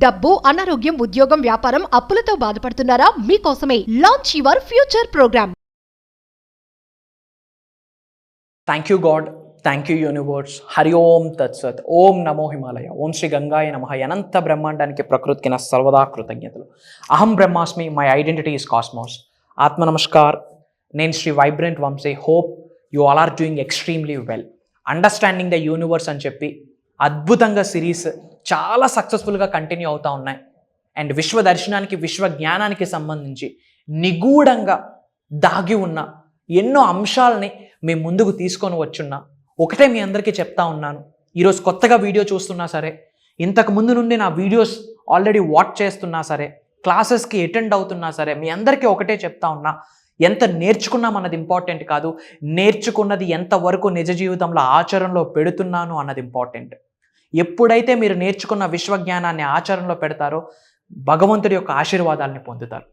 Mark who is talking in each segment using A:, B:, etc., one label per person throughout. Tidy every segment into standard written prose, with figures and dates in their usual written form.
A: డబ్బు, అనారోగ్యం, ఉద్యోగం, వ్యాపారం, అప్పులతో బాధపడుతున్నారా? మీకోసమే launch your future program.
B: Thank you God, thank you universe. Hari ఓం తత్సత్. ఓం నమో హిమాలయ. ఓం శ్రీ గంగాయ నమః. అనంత బ్రహ్మాండానికి ప్రకృతికి నా సర్వదా కృతజ్ఞతలు. అహం బ్రహ్మాస్మి, మై ఐడెంటిటీ ఈస్ కాస్మోస్. ఆత్మ నమస్కార్. నేను Shri vibrant Vamshi. Hope you all are doing extremely well. Understanding the universe అని చెప్పి అద్భుతంగా సిరీస్ చాలా సక్సెస్ఫుల్గా కంటిన్యూ అవుతూ ఉన్నాయి. అండ్ విశ్వ దర్శనానికి, విశ్వ జ్ఞానానికి సంబంధించి నిగూఢంగా దాగి ఉన్న ఎన్నో అంశాలని మీ ముందుకు తీసుకొని వచ్చున్నా. ఒకటే మీ అందరికీ చెప్తా ఉన్నాను, ఈరోజు కొత్తగా వీడియో చూస్తున్నా సరే, ఇంతకు ముందు నుండి నా వీడియోస్ ఆల్రెడీ వాచ్ చేస్తున్నా సరే, క్లాసెస్కి అటెండ్ అవుతున్నా సరే, మీ అందరికీ ఒకటే చెప్తా ఉన్నా, ఎంత నేర్చుకున్నాం అన్నది ఇంపార్టెంట్ కాదు, నేర్చుకున్నది ఎంతవరకు నిజ జీవితంలో ఆచరణలో పెడుతున్నాను అన్నది ఇంపార్టెంట్. ఎప్పుడైతే మీరు నేర్చుకున్న విశ్వజ్ఞానాన్ని ఆచరణలో పెడతారో భగవంతుడి యొక్క ఆశీర్వాదాలని పొందుతారు.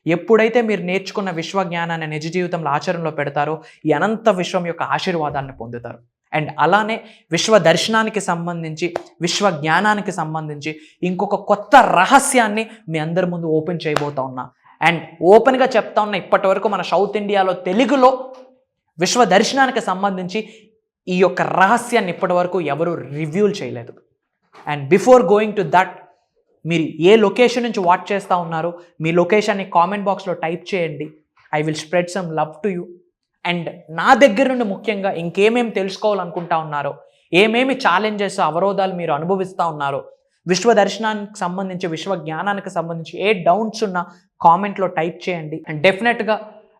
B: ఎప్పుడైతే మీరు నేర్చుకున్న విశ్వజ్ఞానాన్ని నిజ జీవితంలో ఆచరణలో పెడతారో ఈ అనంత విశ్వం యొక్క ఆశీర్వాదాన్ని పొందుతారు. అండ్ అలానే విశ్వ దర్శనానికి సంబంధించి, విశ్వ జ్ఞానానికి సంబంధించి ఇంకొక కొత్త రహస్యాన్ని మీ అందరి ముందు ఓపెన్ చేయబోతా ఉన్నా. అండ్ ఓపెన్గా చెప్తా ఉన్నా, ఇప్పటి వరకు మన సౌత్ ఇండియాలో తెలుగులో విశ్వ దర్శనానికి సంబంధించి ఈ యొక్క రహస్యాన్ని ఇప్పటి వరకు ఎవరు రివ్యూల్ చేయలేదు. And before going to that, మీరు ఏ లొకేషన్ నుంచి వాచ్ చేస్తూ ఉన్నారో మీ లొకేషన్ని కామెంట్ బాక్స్లో టైప్ చేయండి. I will spread some love to you. And నా దగ్గర నుండి ముఖ్యంగా ఇంకేమేమి తెలుసుకోవాలనుకుంటా ఉన్నారో, ఏమేమి ఛాలెంజెస్, అవరోధాలు మీరు అనుభవిస్తూ ఉన్నారో, విశ్వ దర్శనానికి సంబంధించి, విశ్వ జ్ఞానానికి సంబంధించి ఏ డౌట్స్ ఉన్నా కామెంట్లో టైప్ చేయండి. అండ్ డెఫినెట్గా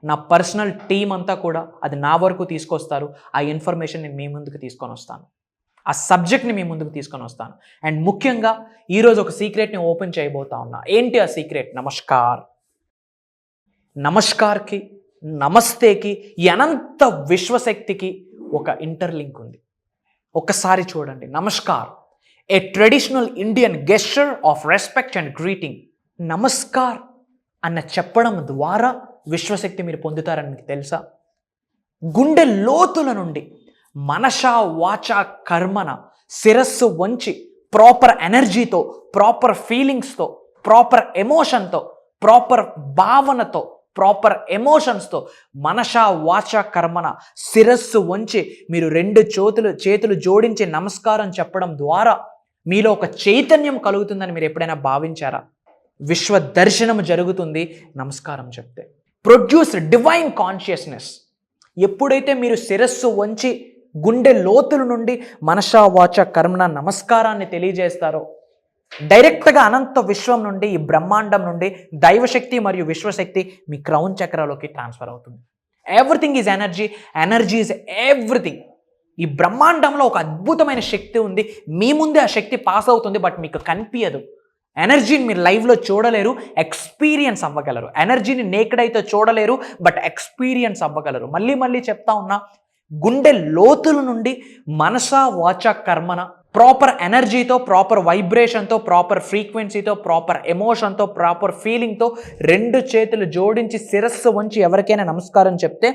B: నా పర్సనల్ టీం అంతా కూడా అది నా వరకు తీసుకొస్తారు. ఆ ఇన్ఫర్మేషన్ నేను మీ ముందుకు తీసుకొని వస్తాను, ఆ సబ్జెక్ట్ని మీ ముందుకు తీసుకొని వస్తాను. అండ్ ముఖ్యంగా ఈరోజు ఒక సీక్రెట్ని ఓపెన్ చేయబోతా ఉన్నా. ఏంటి ఆ సీక్రెట్? నమస్కార్. నమస్కార్కి, నమస్తేకి, ఈ అనంత విశ్వశక్తికి ఒక ఇంటర్లింక్ ఉంది. ఒక్కసారి చూడండి. Namaskar, a traditional Indian gesture of respect and greeting. నమస్కార్ అన్న చెప్పడం ద్వారా విశ్వశక్తి మీరు పొందుతారని మీకు తెలుసా? గుండె లోతుల నుండి మనష వాచ కర్మన శిరస్సు వంచి ప్రాపర్ ఎనర్జీతో, ప్రాపర్ ఫీలింగ్స్తో, ప్రాపర్ ఎమోషన్తో, ప్రాపర్ భావనతో, ప్రాపర్ ఎమోషన్స్తో మనష వాచ కర్మన శిరస్సు వంచి మీరు రెండు చేతులు జోడించి నమస్కారం చెప్పడం ద్వారా మీలో ఒక చైతన్యం కలుగుతుందని మీరు ఎప్పుడైనా భావించారా? విశ్వ దర్శనం జరుగుతుంది నమస్కారం చెప్తే. Produce divine consciousness. ఎప్పుడైతే మీరు శిరస్సు వంచి గుండె లోతుల నుండి మనషా వాచ కర్మణ నమస్కారాన్ని తెలియజేస్తారో, డైరెక్ట్గా అనంత విశ్వం నుండి, ఈ బ్రహ్మాండం నుండి దైవశక్తి మరియు విశ్వశక్తి మీ క్రౌన్ చక్రాలోకి ట్రాన్స్ఫర్ అవుతుంది. Everything is energy, energy is everything. ఈ బ్రహ్మాండంలో ఒక అద్భుతమైన శక్తి ఉంది. మీ ముందే ఆ శక్తి పాస్ అవుతుంది, బట్ మీకు కనిపించదు. ఎనర్జీని మీరు లైవ్లో చూడలేరు, ఎక్స్పీరియన్స్ అవ్వగలరు. ఎనర్జీని నేకెడ్ అయితే చూడలేరు, బట్ ఎక్స్పీరియన్స్ అవ్వగలరు. మళ్ళీ చెప్తా ఉన్నా, గుండె లోతుల నుండి మనసా వాచ కర్మన ప్రాపర్ ఎనర్జీతో, ప్రాపర్ వైబ్రేషన్తో, ప్రాపర్ ఫ్రీక్వెన్సీతో, ప్రాపర్ ఎమోషన్తో, ప్రాపర్ ఫీలింగ్తో రెండు చేతులు జోడించి శిరస్సు వంచి ఎవరికైనా నమస్కారం చెప్తే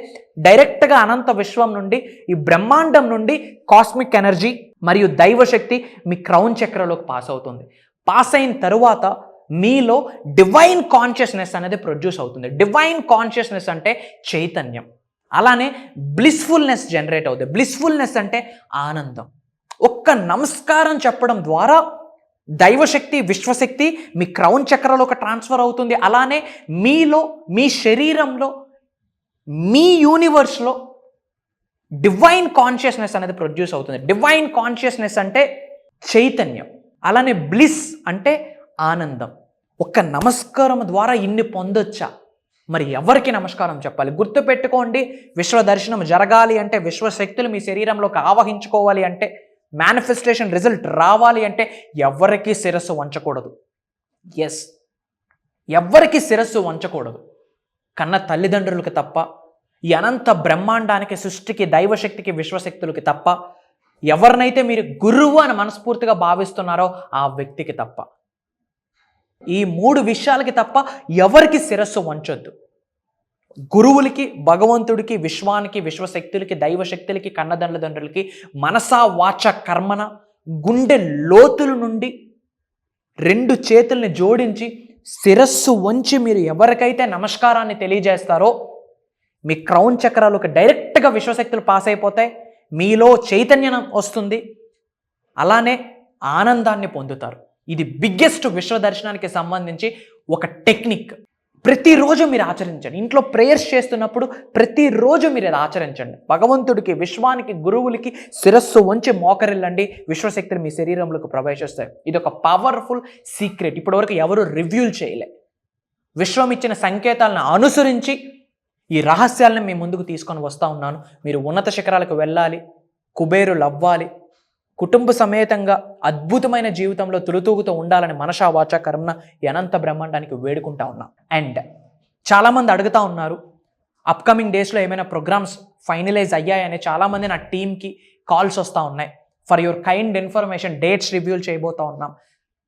B: డైరెక్ట్గా అనంత విశ్వం నుండి, ఈ బ్రహ్మాండం నుండి కాస్మిక్ ఎనర్జీ మరియు దైవశక్తి మీ క్రౌన్ చక్రలోకి పాస్ అవుతుంది. పాస్ అయిన తరువాత మీలో డివైన్ కాన్షియస్నెస్ అనేది ప్రొడ్యూస్ అవుతుంది. డివైన్ కాన్షియస్నెస్ అంటే చైతన్యం. అలానే బ్లిస్ఫుల్నెస్ జనరేట్ అవుతుంది. బ్లిస్ఫుల్నెస్ అంటే ఆనందం. ఒక్క నమస్కారం చెప్పడం ద్వారా దైవశక్తి, విశ్వశక్తి మీ క్రౌన్ చక్రలోకి ట్రాన్స్ఫర్ అవుతుంది. అలానే మీలో, మీ శరీరంలో, మీ యూనివర్స్లో డివైన్ కాన్షియస్నెస్ అనేది ప్రొడ్యూస్ అవుతుంది. డివైన్ కాన్షియస్నెస్ అంటే చైతన్యం. అలానే బ్లిస్ అంటే ఆనందం. ఒక్క నమస్కారం ద్వారా ఇన్ని పొందొచ్చా? మరి ఎవరికి నమస్కారం చెప్పాలి? గుర్తుపెట్టుకోండి, విశ్వ దర్శనం జరగాలి అంటే, విశ్వశక్తులు మీ శరీరంలోకి ఆవహించుకోవాలి అంటే, మేనిఫెస్టేషన్ రిజల్ట్ రావాలి అంటే ఎవరికి శిరస్సు వంచకూడదు. ఎస్, ఎవరికి శిరస్సు వంచకూడదు. కన్న తల్లిదండ్రులకి తప్ప, ఈ అనంత బ్రహ్మాండానికి, సృష్టికి, దైవశక్తికి, విశ్వశక్తులకి తప్ప, ఎవరినైతే మీరు గురువు అని మనస్ఫూర్తిగా భావిస్తున్నారో ఆ వ్యక్తికి తప్ప, ఈ మూడు విషయాలకి తప్ప ఎవరికి శిరస్సు వంచొద్దు. గురువులకి, భగవంతుడికి, విశ్వానికి, విశ్వశక్తులకి, దైవశక్తులకి, కన్నదండ్రులకి మనసా వాచ కర్మన గుండె లోతుల నుండి 2 చేతుల్ని జోడించి శిరస్సు వంచి మీరు ఎవరికైతే నమస్కారాన్ని తెలియజేస్తారో మీ క్రౌన్ చక్రాలకు డైరెక్ట్గా విశ్వశక్తులు పాస్ అయిపోతాయి, మీలో చైతన్యం వస్తుంది, అలానే ఆనందాన్ని పొందుతారు. ఇది బిగ్గెస్ట్ విశ్వ దర్శనానికి సంబంధించి ఒక టెక్నిక్. ప్రతిరోజు మీరు ఆచరించండి. ఇంట్లో ప్రేయర్స్ చేస్తున్నప్పుడు ప్రతిరోజు మీరు అది ఆచరించండి. భగవంతుడికి, విశ్వానికి, గురువులకి శిరస్సు వంచి మోకరిల్లండి. విశ్వశక్తులు మీ శరీరంలోకి ప్రవేశిస్తాయి. ఇది ఒక పవర్ఫుల్ సీక్రెట్. ఇప్పటివరకు ఎవరు రివ్యూల్ చేయలే. విశ్వం ఇచ్చిన సంకేతాలను అనుసరించి ఈ రహస్యాలను మీ ముందుకు తీసుకొని వస్తూ ఉన్నాను. మీరు ఉన్నత శిఖరాలకు వెళ్ళాలి, కుబేరులు అవ్వాలి, కుటుంబ సమేతంగా అద్భుతమైన జీవితంలో తులుతూగుతూ ఉండాలని మనసా వాచా కర్మన ఈ అనంత బ్రహ్మాండానికి వేడుకుంటా ఉన్నా. అండ్ చాలామంది అడుగుతూ ఉన్నారు, అప్కమింగ్ డేస్లో ఏమైనా ప్రోగ్రామ్స్ ఫైనలైజ్ అయ్యాయని. చాలామంది నా టీంకి కాల్స్ వస్తూ ఉన్నాయి. For your kind information dates రివ్యూల్ చేయబోతూ ఉన్నాం.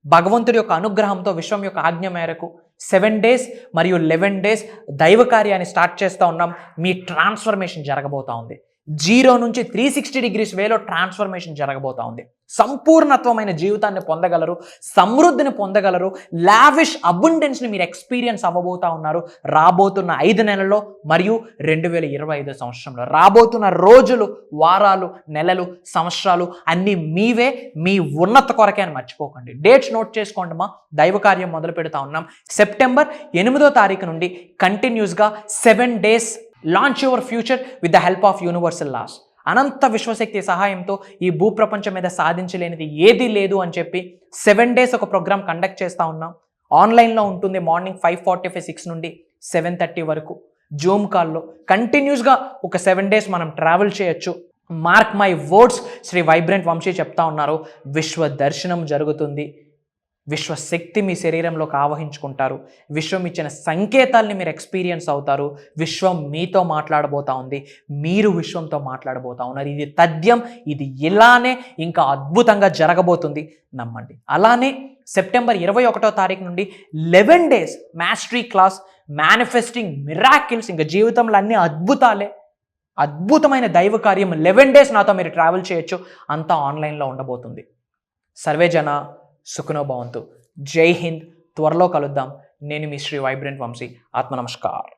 B: భగవంతుడి యొక్క అనుగ్రహంతో, విశ్వం యొక్క ఆజ్ఞ మేరకు 7 days మరియు 11 days దైవ కార్యాన్ని స్టార్ట్ చేస్తూ ఉన్నాం. మీ ట్రాన్స్ఫర్మేషన్ జరగబోతూ ఉంది. 0 నుంచి 360 degrees వేలో ట్రాన్స్ఫర్మేషన్ జరగబోతూ ఉంది. సంపూర్ణత్వమైన జీవితాన్ని పొందగలరు, సమృద్ధిని పొందగలరు, లావిష్ అబుండెన్స్ని మీరు ఎక్స్పీరియన్స్ అవ్వబోతూ ఉన్నారు రాబోతున్న 5 నెలల్లో మరియు 2025 సంవత్సరంలో. రాబోతున్న రోజులు, వారాలు, నెలలు, సంవత్సరాలు అన్నీ మీవే, మీ ఉన్నత కొరకే అని మర్చిపోకండి. డేట్స్ నోట్ చేసుకోండి. మా దైవ కార్యం మొదలు పెడతా ఉన్నాం. సెప్టెంబర్ 8వ తారీఖు నుండి కంటిన్యూస్గా 7 days launch your future with the help of universal laws. అనంత విశ్వశక్తి సహాయంతో ఈ భూప్రపంచం మీద సాధించలేనిది ఏదీ లేదు అని చెప్పి 7 days ఒక ప్రోగ్రామ్ కండక్ట్ చేస్తూ ఉన్నాం. ఆన్లైన్లో ఉంటుంది. మార్నింగ్ 5:45, 6 నుండి 7:30 వరకు జూమ్ కాల్లో కంటిన్యూస్గా ఒక 7 days మనం ట్రావెల్ చేయొచ్చు. Mark my words, Shri vibrant Vamshi చెప్తా ఉన్నారు, విశ్వ దర్శనం జరుగుతుంది. విశ్వశక్తి మీ శరీరంలోకి ఆవహించుకుంటారు. విశ్వం ఇచ్చిన సంకేతాల్ని మీరు ఎక్స్పీరియన్స్ అవుతారు. విశ్వం మీతో మాట్లాడబోతా ఉంది, మీరు విశ్వంతో మాట్లాడబోతా ఉన్నారు. ఇది తథ్యం. ఇది ఇలానే ఇంకా అద్భుతంగా జరగబోతుంది, నమ్మండి. అలానే సెప్టెంబర్ 21వ తారీఖు నుండి 11 days mastery class, manifesting miracles. ఇంకా జీవితంలో అన్ని అద్భుతాలే, అద్భుతమైన దైవ కార్యం. 11 days నాతో మీరు ట్రావెల్ చేయొచ్చు. అంతా ఆన్లైన్లో ఉండబోతుంది. సర్వే జన సుఖనో భవంతు. జై హింద్. త్వరలో కలుద్దాం. నేను మీ శ్రీ వైబ్రెంట్ వంశీ. ఆత్మ నమస్కార్.